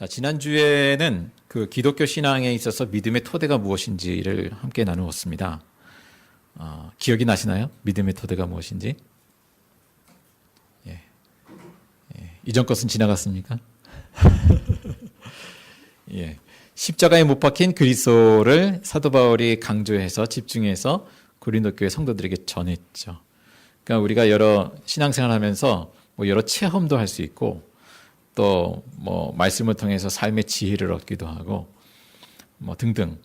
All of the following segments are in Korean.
자, 지난주에는 그 기독교 신앙에 있어서 믿음의 토대가 무엇인지를 함께 나누었습니다. 기억이 나시나요? 믿음의 토대가 무엇인지? 예. 이전 것은 지나갔습니까? 예. 십자가에 못 박힌 그리스도를 사도 바울이 강조해서 집중해서 고린도 교회 성도들에게 전했죠. 그러니까 우리가 여러 신앙생활 하면서 뭐 여러 체험도 할 수 있고 또 뭐 말씀을 통해서 삶의 지혜를 얻기도 하고 뭐 등등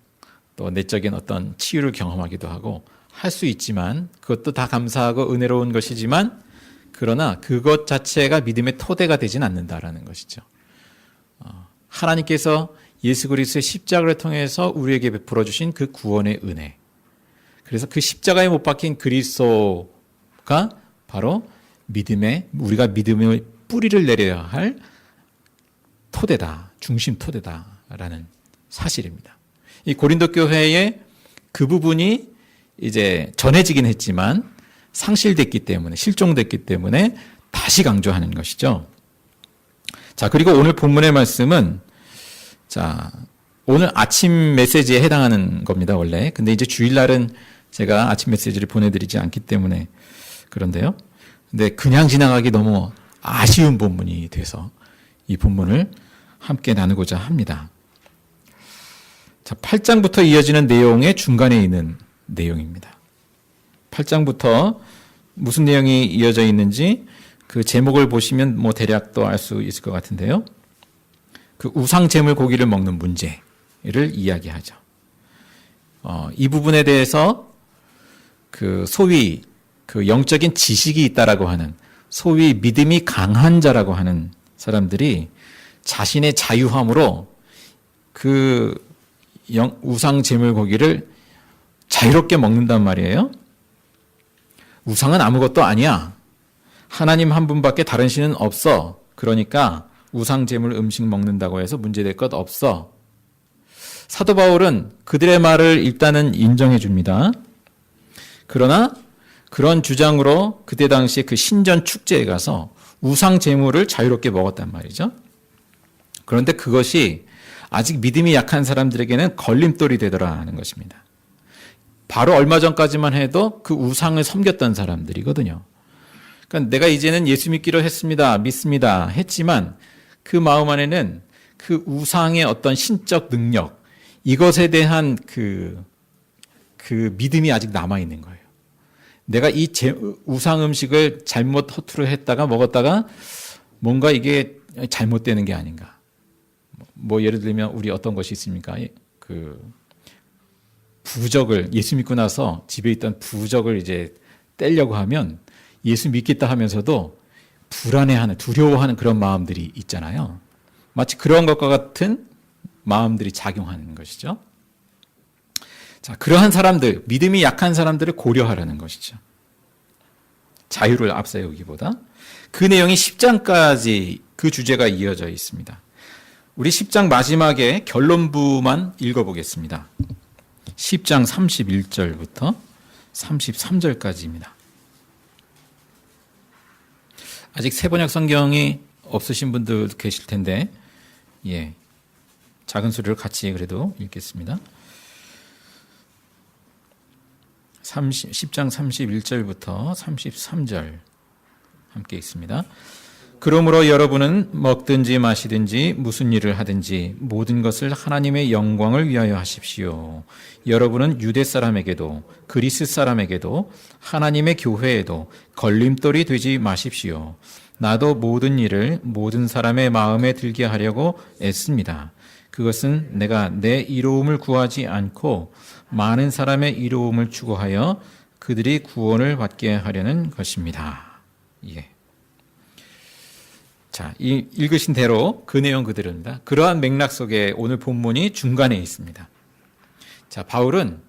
또 내적인 어떤 치유를 경험하기도 하고 할 수 있지만 그것도 다 감사하고 은혜로운 것이지만 그러나 그것 자체가 믿음의 토대가 되진 않는다라는 것이죠. 하나님께서 예수 그리스도의 십자가를 통해서 우리에게 베풀어 주신 그 구원의 은혜. 그래서 그 십자가에 못 박힌 그리스도가 바로 우리가 믿음의 뿌리를 내려야 할 토대다, 중심 토대다라는 사실입니다. 이 고린도 교회에 그 부분이 이제 전해지긴 했지만 상실됐기 때문에, 실종됐기 때문에 다시 강조하는 것이죠. 자, 그리고 오늘 본문의 말씀은 자, 오늘 아침 메시지에 해당하는 겁니다, 원래. 근데 이제 주일날은 제가 아침 메시지를 보내드리지 않기 때문에 그런데요. 근데 그냥 지나가기 너무 아쉬운 본문이 돼서 이 본문을 함께 나누고자 합니다. 자, 8장부터 이어지는 내용의 중간에 있는 내용입니다. 8장부터 무슨 내용이 이어져 있는지 그 제목을 보시면 뭐 대략 또 알 수 있을 것 같은데요. 그 우상 제물 고기를 먹는 문제를 이야기하죠. 이 부분에 대해서 그 소위 그 영적인 지식이 있다라고 하는 소위 믿음이 강한 자라고 하는 사람들이 자신의 자유함으로 그 우상 제물 고기를 자유롭게 먹는단 말이에요. 우상은 아무것도 아니야. 하나님 한 분밖에 다른 신은 없어. 그러니까 우상 제물 음식 먹는다고 해서 문제될 것 없어. 사도 바울은 그들의 말을 일단은 인정해 줍니다. 그러나 그런 주장으로 그때 당시에 그 신전 축제에 가서 우상 제물을 자유롭게 먹었단 말이죠. 그런데 그것이 아직 믿음이 약한 사람들에게는 걸림돌이 되더라 하는 것입니다. 바로 얼마 전까지만 해도 그 우상을 섬겼던 사람들이거든요. 그러니까 내가 이제는 예수 믿기로 했습니다. 믿습니다. 했지만 그 마음 안에는 그 우상의 어떤 신적 능력, 이것에 대한 그 믿음이 아직 남아있는 거예요. 내가 이 우상 음식을 잘못 허투루 했다가 먹었다가 뭔가 이게 잘못되는 게 아닌가. 뭐 예를 들면 우리 어떤 것이 있습니까? 그 부적을 예수 믿고 나서 집에 있던 부적을 이제 떼려고 하면 예수 믿겠다 하면서도 불안해하는, 두려워하는 그런 마음들이 있잖아요. 마치 그런 것과 같은 마음들이 작용하는 것이죠. 자, 그러한 사람들, 믿음이 약한 사람들을 고려하라는 것이죠. 자유를 앞세우기보다. 그 내용이 10장까지 그 주제가 이어져 있습니다. 우리 10장 마지막에 결론부만 읽어보겠습니다. 10장 31절부터 33절까지입니다. 아직 세번역 성경이 없으신 분들 계실 텐데, 예, 작은 소리를 같이 그래도 읽겠습니다. 10장 31절부터 33절 함께 읽습니다. 그러므로 여러분은 먹든지 마시든지 무슨 일을 하든지 모든 것을 하나님의 영광을 위하여 하십시오. 여러분은 유대 사람에게도 그리스 사람에게도 하나님의 교회에도 걸림돌이 되지 마십시오. 나도 모든 일을 모든 사람의 마음에 들게 하려고 애씁니다. 그것은 내가 내 이로움을 구하지 않고 많은 사람의 이로움을 추구하여 그들이 구원을 받게 하려는 것입니다. 예. 자, 읽으신 대로 그 내용 그대로입니다. 그러한 맥락 속에 오늘 본문이 중간에 있습니다. 자, 바울은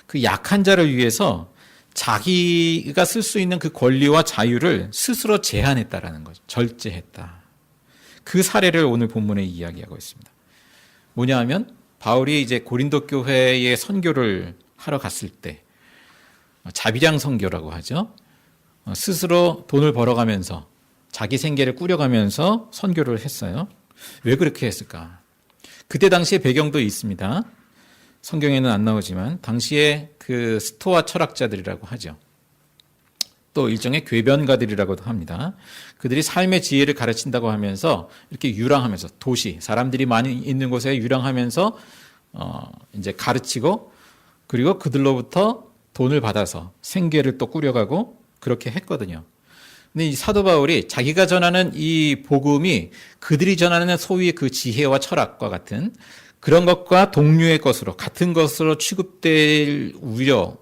그 약한 자를 위해서 자기가 쓸 수 있는 그 권리와 자유를 스스로 제한했다라는 거죠. 절제했다. 그 사례를 오늘 본문에 이야기하고 있습니다. 뭐냐 하면 바울이 이제 고린도 교회에 선교를 하러 갔을 때 자비량 선교라고 하죠. 스스로 돈을 벌어가면서 자기 생계를 꾸려가면서 선교를 했어요. 왜 그렇게 했을까? 그때 당시의 배경도 있습니다. 성경에는 안 나오지만 당시에 그 스토아 철학자들이라고 하죠. 또 일종의 궤변가들이라고도 합니다. 그들이 삶의 지혜를 가르친다고 하면서 이렇게 유랑하면서 도시, 사람들이 많이 있는 곳에 유랑하면서 이제 가르치고 그리고 그들로부터 돈을 받아서 생계를 또 꾸려가고 그렇게 했거든요. 근데 이 사도 바울이 자기가 전하는 이 복음이 그들이 전하는 소위의 그 지혜와 철학과 같은 그런 것과 동류의 것으로 같은 것으로 취급될 우려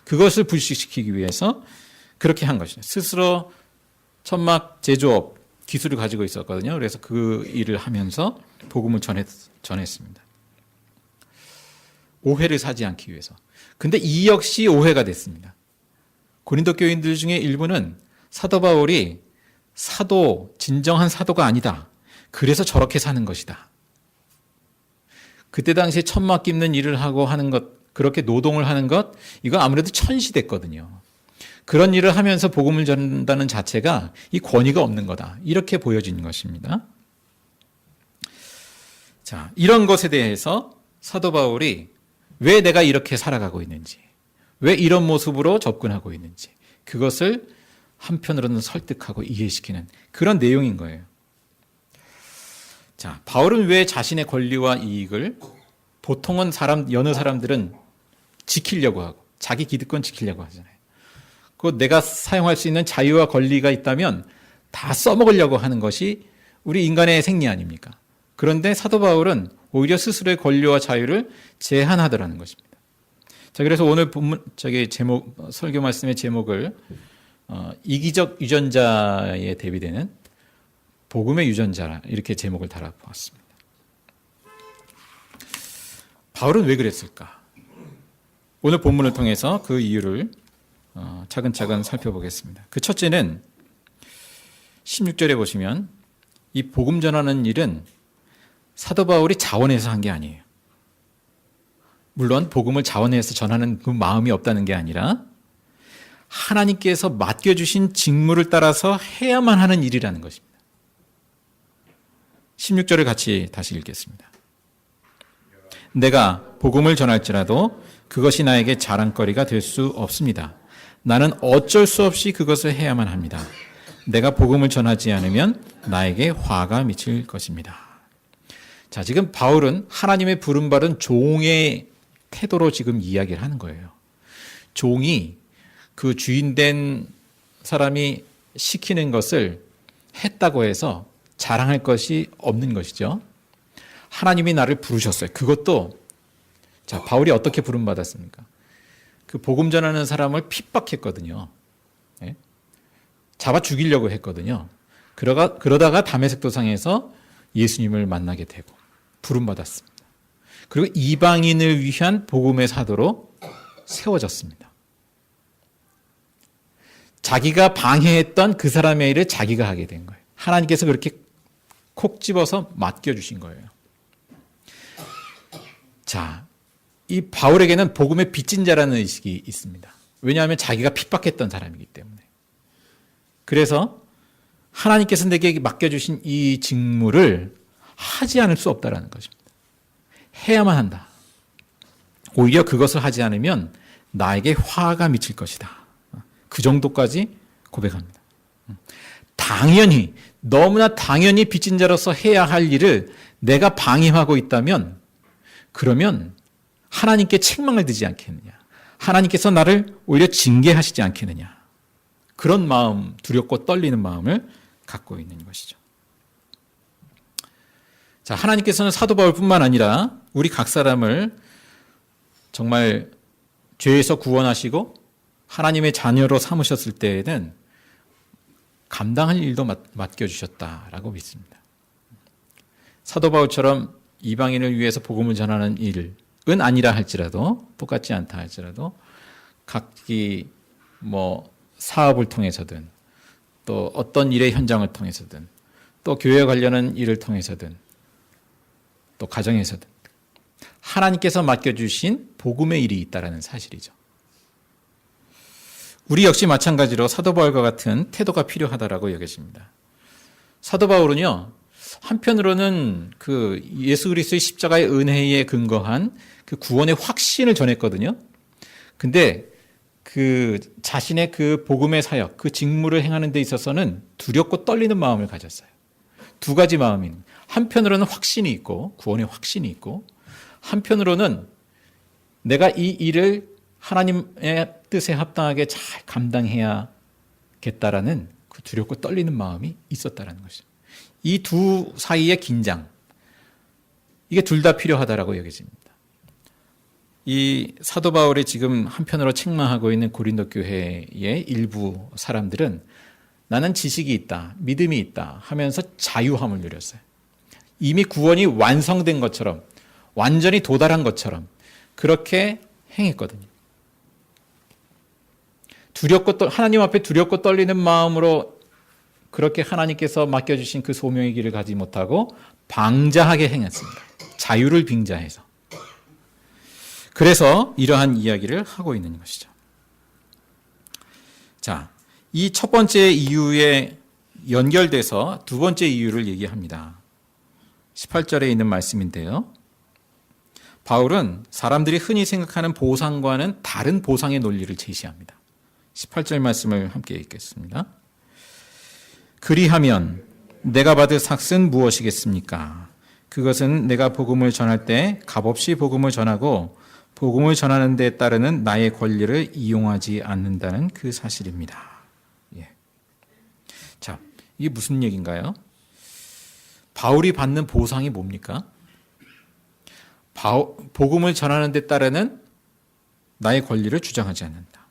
그것을 불식시키기 위해서 그렇게 한 것이죠. 스스로 천막 제조업 기술을 가지고 있었거든요. 그래서 그 일을 하면서 복음을 전했습니다. 오해를 사지 않기 위해서. 근데 이 역시 오해가 됐습니다. 고린도 교인들 중에 일부는 사도 바울이 진정한 사도가 아니다. 그래서 저렇게 사는 것이다. 그때 당시에 천막 깁는 일을 하고 하는 것, 그렇게 노동을 하는 것, 이거 아무래도 천시됐거든요. 그런 일을 하면서 복음을 전한다는 자체가 이 권위가 없는 거다. 이렇게 보여지는 것입니다. 자, 이런 것에 대해서 사도 바울이 왜 내가 이렇게 살아가고 있는지, 왜 이런 모습으로 접근하고 있는지, 그것을 한편으로는 설득하고 이해시키는 그런 내용인 거예요. 자, 바울은 왜 자신의 권리와 이익을 보통은 여느 사람들은 지키려고 하고 자기 기득권 지키려고 하잖아요. 그 내가 사용할 수 있는 자유와 권리가 있다면 다 써먹으려고 하는 것이 우리 인간의 생리 아닙니까? 그런데 사도 바울은 오히려 스스로의 권리와 자유를 제한하더라는 것입니다. 자, 그래서 오늘 설교 말씀의 제목을 이기적 유전자에 대비되는 복음의 유전자 이렇게 제목을 달아보았습니다. 바울은 왜 그랬을까? 오늘 본문을 통해서 그 이유를 차근차근 살펴보겠습니다. 그 첫째는 16절에 보시면 이 복음 전하는 일은 사도 바울이 자원해서 한 게 아니에요. 물론 복음을 자원해서 전하는 그 마음이 없다는 게 아니라 하나님께서 맡겨주신 직무를 따라서 해야만 하는 일이라는 것입니다. 16절을 같이 다시 읽겠습니다. 내가 복음을 전할지라도 그것이 나에게 자랑거리가 될 수 없습니다. 나는 어쩔 수 없이 그것을 해야만 합니다. 내가 복음을 전하지 않으면 나에게 화가 미칠 것입니다. 자, 지금 바울은 하나님의 부름받은 종의 태도로 지금 이야기를 하는 거예요. 종이 그 주인된 사람이 시키는 것을 했다고 해서 자랑할 것이 없는 것이죠. 하나님이 나를 부르셨어요. 그것도 자, 바울이 어떻게 부름받았습니까? 그 복음 전하는 사람을 핍박했거든요. 네? 잡아 죽이려고 했거든요. 그러다가 다메섹 도상에서 예수님을 만나게 되고 부름받았습니다. 그리고 이방인을 위한 복음의 사도로 세워졌습니다. 자기가 방해했던 그 사람의 일을 자기가 하게 된 거예요. 하나님께서 그렇게 콕 집어서 맡겨주신 거예요. 자, 이 바울에게는 복음의 빚진 자라는 의식이 있습니다. 왜냐하면 자기가 핍박했던 사람이기 때문에. 그래서 하나님께서 내게 맡겨주신 이 직무를 하지 않을 수 없다라는 것입니다. 해야만 한다. 오히려 그것을 하지 않으면 나에게 화가 미칠 것이다. 그 정도까지 고백합니다. 당연히, 너무나 당연히 빚진 자로서 해야 할 일을 내가 방임하고 있다면 그러면 하나님께 책망을 듣지 않겠느냐. 하나님께서 나를 오히려 징계하시지 않겠느냐. 그런 마음, 두렵고 떨리는 마음을 갖고 있는 것이죠. 자, 하나님께서는 사도 바울뿐만 아니라 우리 각 사람을 정말 죄에서 구원하시고 하나님의 자녀로 삼으셨을 때에는 감당할 일도 맡겨주셨다라고 믿습니다. 사도 바울처럼 이방인을 위해서 복음을 전하는 일은 아니라 할지라도, 똑같지 않다 할지라도 각기 사업을 통해서든 또 어떤 일의 현장을 통해서든 또 교회 관련한 일을 통해서든 또 가정에서든 하나님께서 맡겨주신 복음의 일이 있다라는 사실이죠. 우리 역시 마찬가지로 사도 바울과 같은 태도가 필요하다라고 여겨집니다. 사도 바울은요, 한편으로는 그 예수 그리스도의 십자가의 은혜에 근거한 그 구원의 확신을 전했거든요. 근데 그 자신의 그 복음의 사역, 그 직무를 행하는 데 있어서는 두렵고 떨리는 마음을 가졌어요. 두 가지 마음이 있는. 한편으로는 확신이 있고, 구원의 확신이 있고, 한편으로는 내가 이 일을 하나님의 뜻에 합당하게 잘 감당해야겠다라는 그 두렵고 떨리는 마음이 있었다라는 것이죠. 이 두 사이의 긴장, 이게 둘 다 필요하다라고 여겨집니다. 이 사도 바울이 지금 한편으로 책망하고 있는 고린도 교회의 일부 사람들은 나는 지식이 있다, 믿음이 있다 하면서 자유함을 누렸어요. 이미 구원이 완성된 것처럼, 완전히 도달한 것처럼 그렇게 행했거든요. 하나님 앞에 두렵고 떨리는 마음으로 그렇게 하나님께서 맡겨주신 그 소명의 길을 가지 못하고 방자하게 행했습니다. 자유를 빙자해서. 그래서 이러한 이야기를 하고 있는 것이죠. 자, 이 첫 번째 이유에 연결돼서 두 번째 이유를 얘기합니다. 18절에 있는 말씀인데요. 바울은 사람들이 흔히 생각하는 보상과는 다른 보상의 논리를 제시합니다. 18절 말씀을 함께 읽겠습니다. 그리하면 내가 받을 삭은 무엇이겠습니까? 그것은 내가 복음을 전할 때 값없이 복음을 전하고 복음을 전하는 데 따르는 나의 권리를 이용하지 않는다는 그 사실입니다. 예. 자, 이게 무슨 얘기인가요? 바울이 받는 보상이 뭡니까? 복음을 전하는 데 따르는 나의 권리를 주장하지 않는다.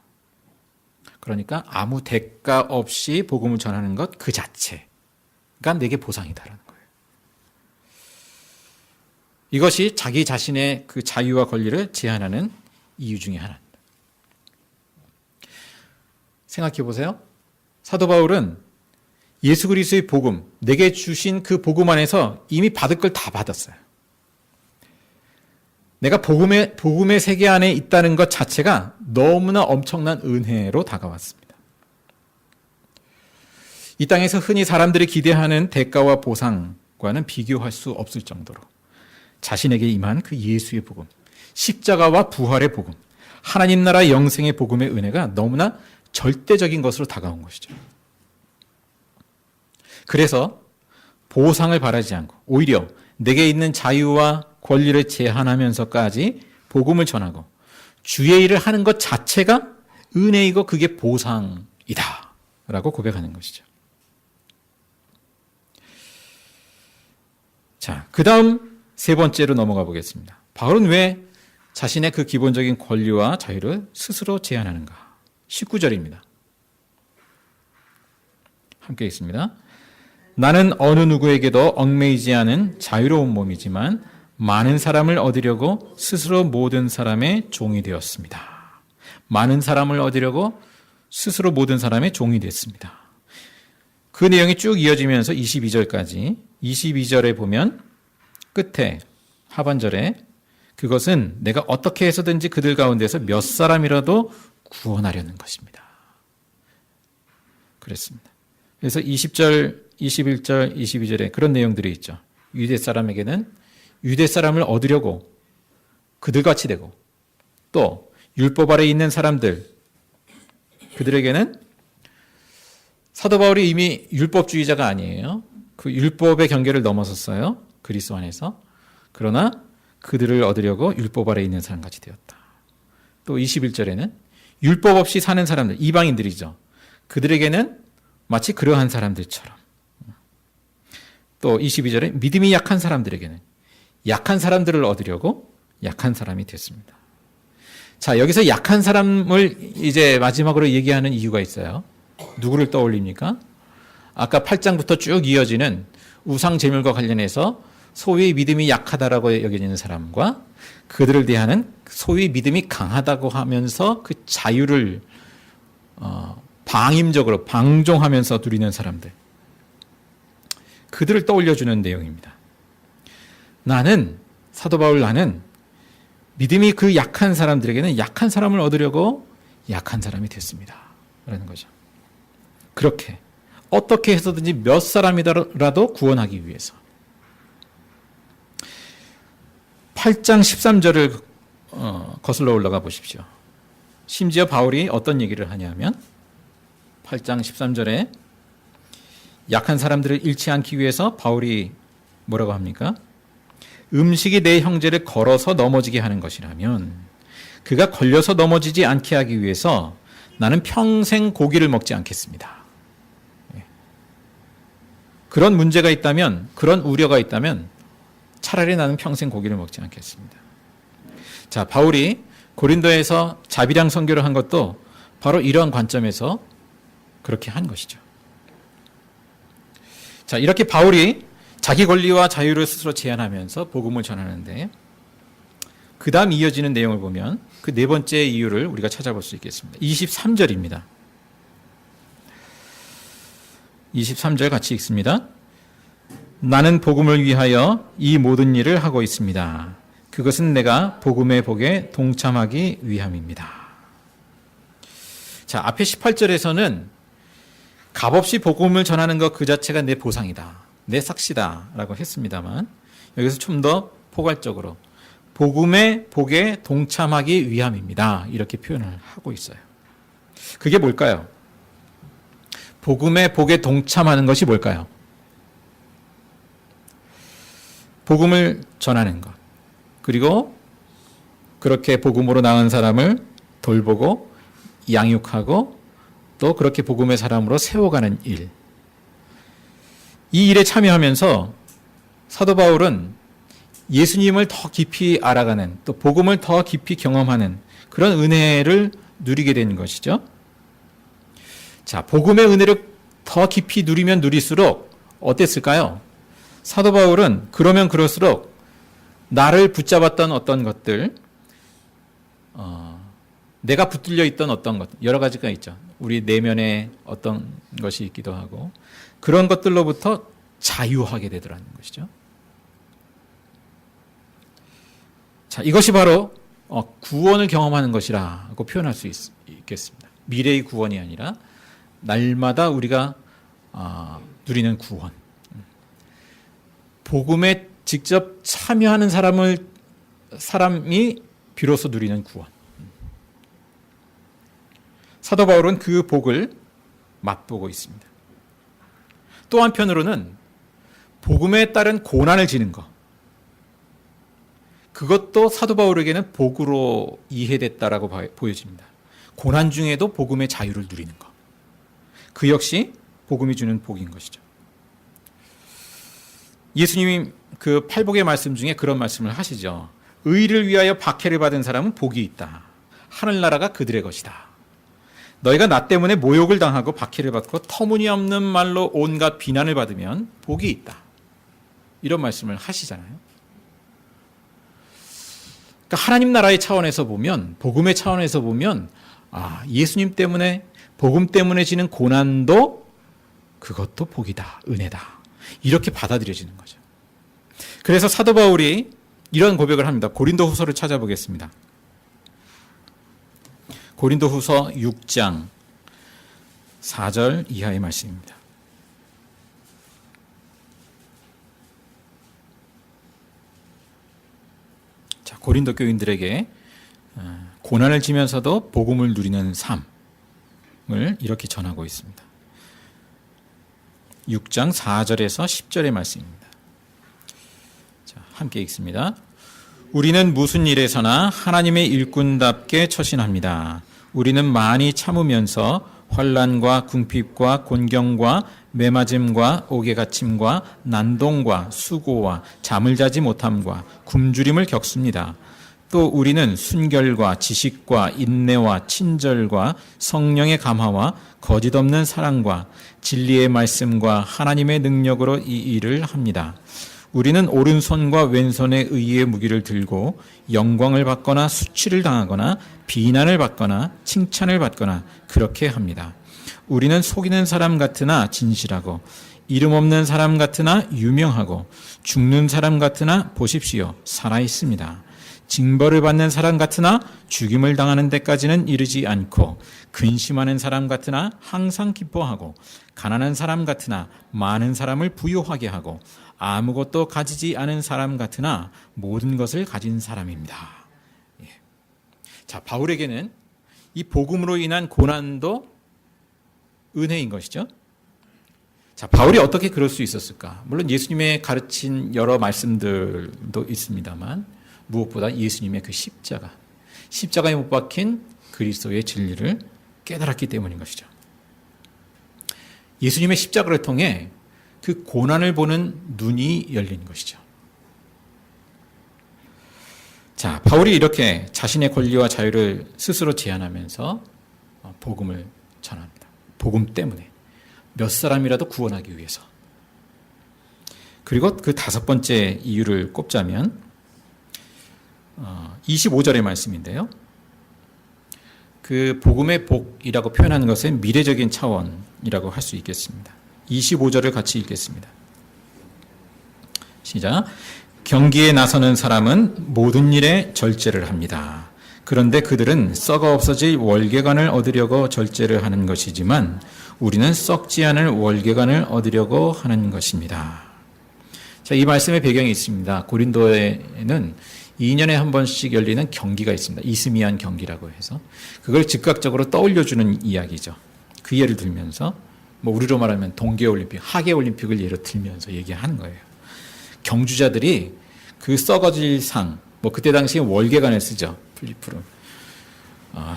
그러니까 아무 대가 없이 복음을 전하는 것 그 자체가 내게 보상이다라는 거예요. 이것이 자기 자신의 그 자유와 권리를 제한하는 이유 중에 하나입니다. 생각해 보세요. 사도 바울은 예수 그리스도의 복음, 내게 주신 그 복음 안에서 이미 받을 걸 다 받았어요. 내가 복음의 세계 안에 있다는 것 자체가 너무나 엄청난 은혜로 다가왔습니다. 이 땅에서 흔히 사람들이 기대하는 대가와 보상과는 비교할 수 없을 정도로 자신에게 임한 그 예수의 복음, 십자가와 부활의 복음, 하나님 나라 영생의 복음의 은혜가 너무나 절대적인 것으로 다가온 것이죠. 그래서 보상을 바라지 않고 오히려 내게 있는 자유와 권리를 제한하면서까지 복음을 전하고 주의 일을 하는 것 자체가 은혜이고 그게 보상이다 라고 고백하는 것이죠. 자, 그 다음 세 번째로 넘어가 보겠습니다. 바울은 왜 자신의 그 기본적인 권리와 자유를 스스로 제한하는가? 19절입니다. 함께 읽습니다. 나는 어느 누구에게도 얽매이지 않은 자유로운 몸이지만 많은 사람을 얻으려고 스스로 모든 사람의 종이 되었습니다. 많은 사람을 얻으려고 스스로 모든 사람의 종이 됐습니다. 그 내용이 쭉 이어지면서 22절까지 22절에 보면 끝에 하반절에 그것은 내가 어떻게 해서든지 그들 가운데서 몇 사람이라도 구원하려는 것입니다. 그랬습니다. 그래서 20절, 21절, 22절에 그런 내용들이 있죠. 유대 사람에게는 유대 사람을 얻으려고 그들같이 되고 또 율법 아래 있는 사람들 그들에게는 사도 바울이 이미 율법주의자가 아니에요. 그 율법의 경계를 넘어섰어요. 그리스도 안에서. 그러나 그들을 얻으려고 율법 아래 있는 사람같이 되었다. 또 21절에는 율법 없이 사는 사람들, 이방인들이죠. 그들에게는 마치 그러한 사람들처럼. 또 22절에 믿음이 약한 사람들에게는 약한 사람들을 얻으려고 약한 사람이 됐습니다. 자, 여기서 약한 사람을 이제 마지막으로 얘기하는 이유가 있어요. 누구를 떠올립니까? 아까 8장부터 쭉 이어지는 우상 제물과 관련해서 소위 믿음이 약하다라고 여겨지는 사람과 그들을 대하는 소위 믿음이 강하다고 하면서 그 자유를 방임적으로 방종하면서 누리는 사람들. 그들을 떠올려주는 내용입니다. 사도 바울 나는 믿음이 그 약한 사람들에게는 약한 사람을 얻으려고 약한 사람이 됐습니다. 라는 거죠. 그렇게 어떻게 해서든지 몇 사람이라도 구원하기 위해서 8장 13절을 거슬러 올라가 보십시오. 심지어 바울이 어떤 얘기를 하냐면 8장 13절에 약한 사람들을 잃지 않기 위해서 바울이 뭐라고 합니까? 음식이 내 형제를 걸어서 넘어지게 하는 것이라면 그가 걸려서 넘어지지 않게 하기 위해서 나는 평생 고기를 먹지 않겠습니다. 그런 문제가 있다면, 그런 우려가 있다면 차라리 나는 평생 고기를 먹지 않겠습니다. 자, 바울이 고린도에서 자비랑 선교를 한 것도 바로 이러한 관점에서 그렇게 한 것이죠. 자, 이렇게 바울이 자기 권리와 자유를 스스로 제한하면서 복음을 전하는데 그 다음 이어지는 내용을 보면 그 네 번째 이유를 우리가 찾아볼 수 있겠습니다. 23절입니다. 23절 같이 읽습니다. 나는 복음을 위하여 이 모든 일을 하고 있습니다. 그것은 내가 복음의 복에 동참하기 위함입니다. 자, 앞에 18절에서는 값없이 복음을 전하는 것 그 자체가 내 보상이다, 내 삭시다 라고 했습니다만 여기서 좀 더 포괄적으로 복음의 복에 동참하기 위함입니다, 이렇게 표현을 하고 있어요. 그게 뭘까요? 복음의 복에 동참하는 것이 뭘까요? 복음을 전하는 것, 그리고 그렇게 복음으로 나은 사람을 돌보고 양육하고 또 그렇게 복음의 사람으로 세워가는 일. 이 일에 참여하면서 사도 바울은 예수님을 더 깊이 알아가는, 또 복음을 더 깊이 경험하는 그런 은혜를 누리게 된 것이죠. 자, 복음의 은혜를 더 깊이 누리면 누릴수록 어땠을까요? 사도 바울은 그러면 그럴수록 나를 붙잡았던 어떤 것들, 내가 붙들려 있던 어떤 것, 여러 가지가 있죠. 우리 내면에 어떤 것이 있기도 하고 그런 것들로부터 자유하게 되더라는 것이죠. 자, 이것이 바로 구원을 경험하는 것이라고 표현할 수 있겠습니다. 미래의 구원이 아니라 날마다 우리가 누리는 구원. 복음에 직접 참여하는 사람이 비로소 누리는 구원. 사도 바울은 그 복을 맛보고 있습니다. 또 한편으로는 복음에 따른 고난을 지는 것, 그것도 사도 바울에게는 복으로 이해됐다라고 보여집니다. 고난 중에도 복음의 자유를 누리는 것, 그 역시 복음이 주는 복인 것이죠. 예수님이 그 팔복의 말씀 중에 그런 말씀을 하시죠. 의를 위하여 박해를 받은 사람은 복이 있다. 하늘나라가 그들의 것이다. 너희가 나 때문에 모욕을 당하고 박해를 받고 터무니없는 말로 온갖 비난을 받으면 복이 있다. 이런 말씀을 하시잖아요. 그러니까 하나님 나라의 차원에서 보면, 복음의 차원에서 보면 예수님 때문에, 복음 때문에 지는 고난도 그것도 복이다, 은혜다, 이렇게 받아들여지는 거죠. 그래서 사도 바울이 이런 고백을 합니다. 고린도 후서를 찾아보겠습니다. 고린도 후서 6장 4절 이하의 말씀입니다. 자, 고린도 교인들에게 고난을 지면서도 복음을 누리는 삶을 이렇게 전하고 있습니다. 6장 4절에서 10절의 말씀입니다. 자, 함께 읽습니다. 우리는 무슨 일에서나 하나님의 일꾼답게 처신합니다. 우리는 많이 참으면서 환난과 궁핍과 곤경과 매맞음과 옥에갇힘과 난동과 수고와 잠을 자지 못함과 굶주림을 겪습니다. 또 우리는 순결과 지식과 인내와 친절과 성령의 감화와 거짓 없는 사랑과 진리의 말씀과 하나님의 능력으로 이 일을 합니다. 우리는 오른손과 왼손의 의의 무기를 들고 영광을 받거나 수치를 당하거나 비난을 받거나 칭찬을 받거나 그렇게 합니다. 우리는 속이는 사람 같으나 진실하고 이름 없는 사람 같으나 유명하고 죽는 사람 같으나 보십시오, 살아 있습니다. 징벌을 받는 사람 같으나 죽임을 당하는 데까지는 이르지 않고 근심하는 사람 같으나 항상 기뻐하고 가난한 사람 같으나 많은 사람을 부유하게 하고 아무것도 가지지 않은 사람 같으나 모든 것을 가진 사람입니다. 예. 자, 바울에게는 이 복음으로 인한 고난도 은혜인 것이죠. 자, 바울이 어떻게 그럴 수 있었을까? 물론 예수님의 가르친 여러 말씀들도 있습니다만 무엇보다 예수님의 그 십자가에 못 박힌 그리스도의 진리를 깨달았기 때문인 것이죠. 예수님의 십자가를 통해 그 고난을 보는 눈이 열린 것이죠. 자, 바울이 이렇게 자신의 권리와 자유를 스스로 제한하면서 복음을 전합니다. 복음 때문에 몇 사람이라도 구원하기 위해서. 그리고 그 다섯 번째 이유를 꼽자면 25절의 말씀인데요. 그 복음의 복이라고 표현하는 것은 미래적인 차원이라고 할 수 있겠습니다. 25절을 같이 읽겠습니다. 시작. 경기에 나서는 사람은 모든 일에 절제를 합니다. 그런데 그들은 썩어 없어질 월계관을 얻으려고 절제를 하는 것이지만 우리는 썩지 않을 월계관을 얻으려고 하는 것입니다. 자, 이 말씀의 배경이 있습니다. 고린도에는 2년에 한 번씩 열리는 경기가 있습니다. 이스미안 경기라고 해서 그걸 즉각적으로 떠올려주는 이야기죠. 그 예를 들면서 우리로 말하면 동계올림픽, 하계올림픽을 예로 들면서 얘기하는 거예요. 경주자들이 그 썩어질 상, 그때 당시에 월계관을 쓰죠. 필리프로.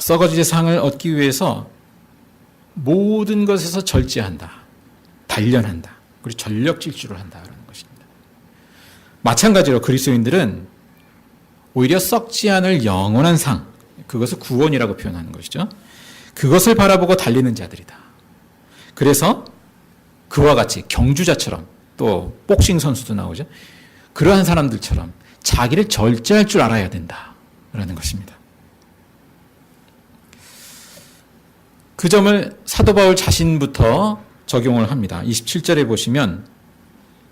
썩어질 상을 얻기 위해서 모든 것에서 절제한다. 단련한다. 그리고 전력 질주를 한다는 것입니다. 마찬가지로 그리스도인들은 오히려 썩지 않을 영원한 상, 그것을 구원이라고 표현하는 것이죠. 그것을 바라보고 달리는 자들이다. 그래서 그와 같이 경주자처럼 또 복싱 선수도 나오죠. 그러한 사람들처럼 자기를 절제할 줄 알아야 된다라는 것입니다. 그 점을 사도 바울 자신부터 적용을 합니다. 27절에 보시면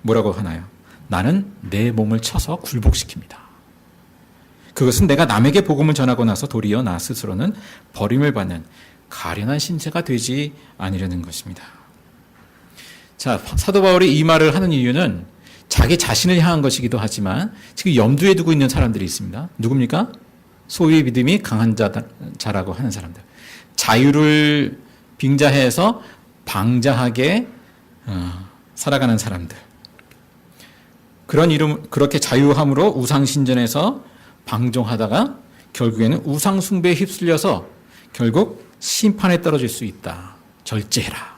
뭐라고 하나요? 나는 내 몸을 쳐서 굴복시킵니다. 그것은 내가 남에게 복음을 전하고 나서 도리어 나 스스로는 버림을 받는 가련한 신세가 되지 아니려는 것입니다. 자, 사도 바울이 이 말을 하는 이유는 자기 자신을 향한 것이기도 하지만 지금 염두에 두고 있는 사람들이 있습니다. 누굽니까? 소유의 믿음이 강한 자라고 하는 사람들. 자유를 빙자해서 방자하게 살아가는 사람들. 그렇게 자유함으로 우상신전에서 방종하다가 결국에는 우상숭배에 휩쓸려서 결국 심판에 떨어질 수 있다. 절제해라.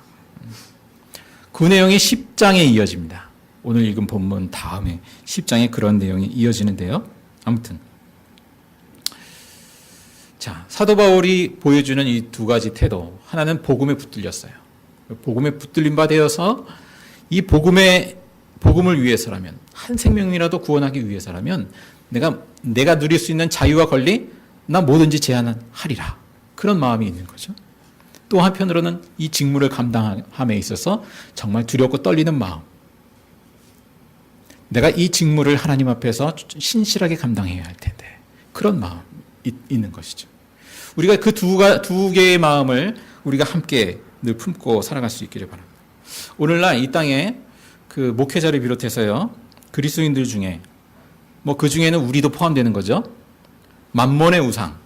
그 내용이 10장에 이어집니다. 오늘 읽은 본문 다음에 10장에 그런 내용이 이어지는데요. 아무튼 자, 사도 바울이 보여주는 이 두 가지 태도, 하나는 복음에 붙들렸어요. 복음에 붙들린 바 되어서 이 복음을 위해서라면, 한 생명이라도 구원하기 위해서라면 내가 누릴 수 있는 자유와 권리, 나 뭐든지 제한하리라. 그런 마음이 있는 거죠. 또 한편으로는 이 직무를 감당함에 있어서 정말 두렵고 떨리는 마음. 내가 이 직무를 하나님 앞에서 신실하게 감당해야 할 텐데. 그런 마음이 있는 것이죠. 우리가 그 두 개의 마음을 우리가 함께 늘 품고 살아갈 수 있기를 바랍니다. 오늘날 이 땅에 그 목회자를 비롯해서요, 그리스도인들 중에 그 중에는 우리도 포함되는 거죠. 만몬의 우상,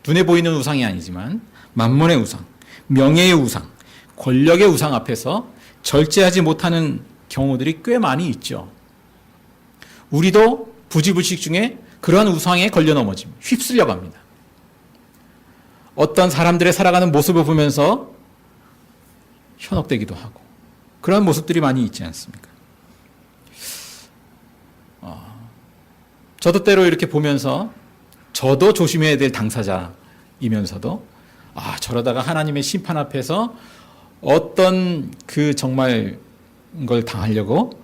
눈에 보이는 우상이 아니지만 만몬의 우상, 명예의 우상, 권력의 우상 앞에서 절제하지 못하는 경우들이 꽤 많이 있죠. 우리도 부지불식 중에 그러한 우상에 걸려 넘어집니다. 휩쓸려 갑니다. 어떤 사람들의 살아가는 모습을 보면서 현혹되기도 하고 그러한 모습들이 많이 있지 않습니까? 저도 때로 이렇게 보면서 저도 조심해야 될 당사자이면서도 저러다가 하나님의 심판 앞에서 어떤 그 정말 걸 당하려고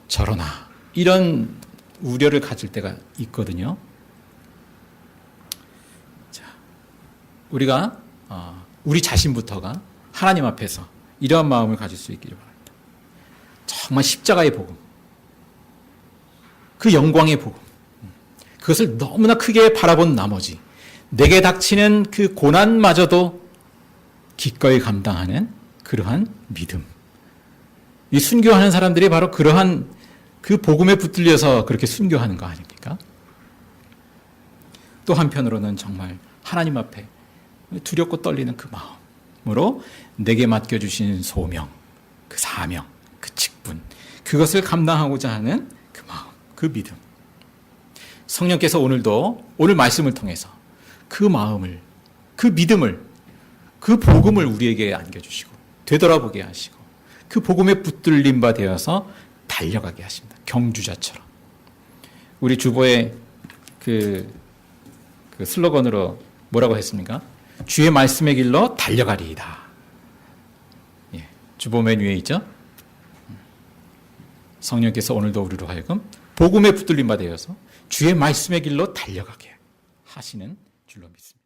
저러나 이런 우려를 가질 때가 있거든요. 자, 우리가 우리 자신부터가 하나님 앞에서 이러한 마음을 가질 수 있기를 바랍니다. 정말 십자가의 복음, 그 영광의 복음, 그것을 너무나 크게 바라본 나머지 내게 닥치는 그 고난마저도 기꺼이 감당하는 그러한 믿음, 이 순교하는 사람들이 바로 그러한 그 복음에 붙들려서 그렇게 순교하는 거 아닙니까? 또 한편으로는 정말 하나님 앞에 두렵고 떨리는 그 마음으로 내게 맡겨주신 소명, 그 사명, 그 직분, 그것을 감당하고자 하는 그 마음, 그 믿음. 성령께서 오늘도 오늘 말씀을 통해서 그 마음을, 그 믿음을, 그 복음을 우리에게 안겨주시고 되돌아보게 하시고 그 복음에 붙들림 바 되어서 달려가게 하십니다. 경주자처럼. 우리 주보의 그 슬로건으로 뭐라고 했습니까? 주의 말씀의 길로 달려가리이다. 예, 주보 맨 위에 있죠? 성령께서 오늘도 우리로 하여금 복음에 붙들림 바 되어서 주의 말씀의 길로 달려가게 하시는 줄로 믿습니다.